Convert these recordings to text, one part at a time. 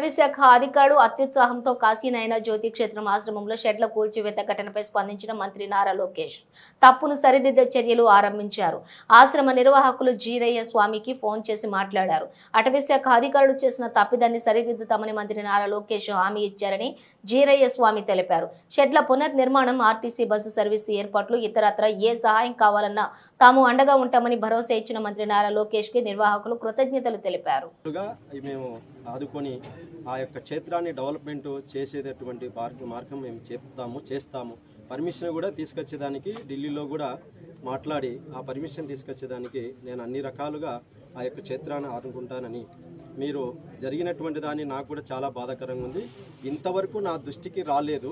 అటవీ శాఖ అధికారులు అత్యుత్సాహంతో కాశీనయన జ్యోతి క్షేత్రం ఆశ్రమంలో షెడ్ల కూల్చివేత ఘటనపై స్పందించిన మంత్రి నారా లోకేష్ తప్పును సరిదిద్దే చర్యలు ఆరంభించారు. ఆశ్రమ నిర్వాహకులు జీరయ్య స్వామికి ఫోన్ చేసి మాట్లాడారు. అటవీ శాఖ అధికారులు చేసిన తప్పిదాన్ని సరిదిద్దుతామని మంత్రి నారా లోకేష్ హామీ ఇచ్చారని జీరయ్య స్వామి తెలిపారు. షెడ్ల పునర్నిర్మాణం, ఆర్టీసీ బస్సు సర్వీసు ఏర్పాట్లు, ఇతరత్ర ఏ సహాయం కావాలన్నా తాము అండగా ఉంటామని భరోసా ఇచ్చిన మంత్రి నారా లోకేష్ కి నిర్వాహకులు కృతజ్ఞతలు తెలిపారు. ఆదుకొని ఆ యొక్క క్షేత్రాన్ని డెవలప్మెంట్ చేసేటటువంటి మార్గం మేము చేస్తాము. పర్మిషన్ కూడా తీసుకొచ్చేదానికి ఢిల్లీలో కూడా మాట్లాడి ఆ పర్మిషన్ తీసుకొచ్చేదానికి నేను అన్ని రకాలుగా ఆ యొక్క క్షేత్రాన్ని ఆదుకుంటానని మీరు జరిగినటువంటి దాన్ని నాకు కూడా చాలా బాధాకరంగా ఉంది. ఇంతవరకు నా దృష్టికి రాలేదు.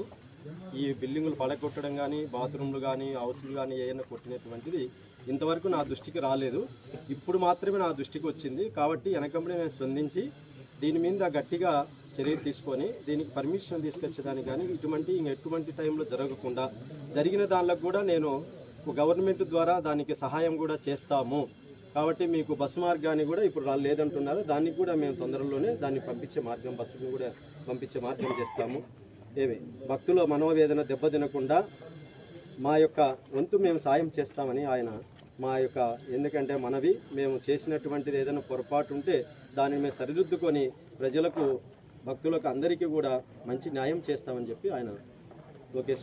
ఈ బిల్డింగులు పడగొట్టడం కానీ, బాత్రూమ్లు కానీ, హౌస్లు కానీ ఏమైనా కొట్టినటువంటిది ఇంతవరకు నా దృష్టికి రాలేదు. ఇప్పుడు మాత్రమే నా దృష్టికి వచ్చింది. కాబట్టి వెనకంబడి నేను స్పందించి దీని మీద గట్టిగా చర్యలు తీసుకొని దీనికి పర్మిషన్ తీసుకొచ్చేదానికి కానీ ఎటువంటి టైంలో జరగకుండా జరిగిన దానిలకు కూడా నేను గవర్నమెంట్ ద్వారా దానికి సహాయం కూడా చేస్తాము. కాబట్టి మీకు బస్సు మార్గాన్ని కూడా ఇప్పుడు లేదంటున్నారు. దానికి కూడా మేము తొందరలోనే దాన్ని పంపించే మార్గం, బస్సును కూడా పంపించే మార్గం చేస్తాము. భక్తుల మనోవేదన దెబ్బతినకుండా మా యొక్క వంతు మేము సాయం చేస్తామని ఆయన మా యొక్క ఎందుకంటే మేము చేసినటువంటిది ఏదైనా పొరపాటు ఉంటే దాన్ని మేము సరిదిద్దుకొని ప్రజలకు, భక్తులకు అందరికీ కూడా మంచి న్యాయం చేస్తామని చెప్పి ఆయన లోకేష్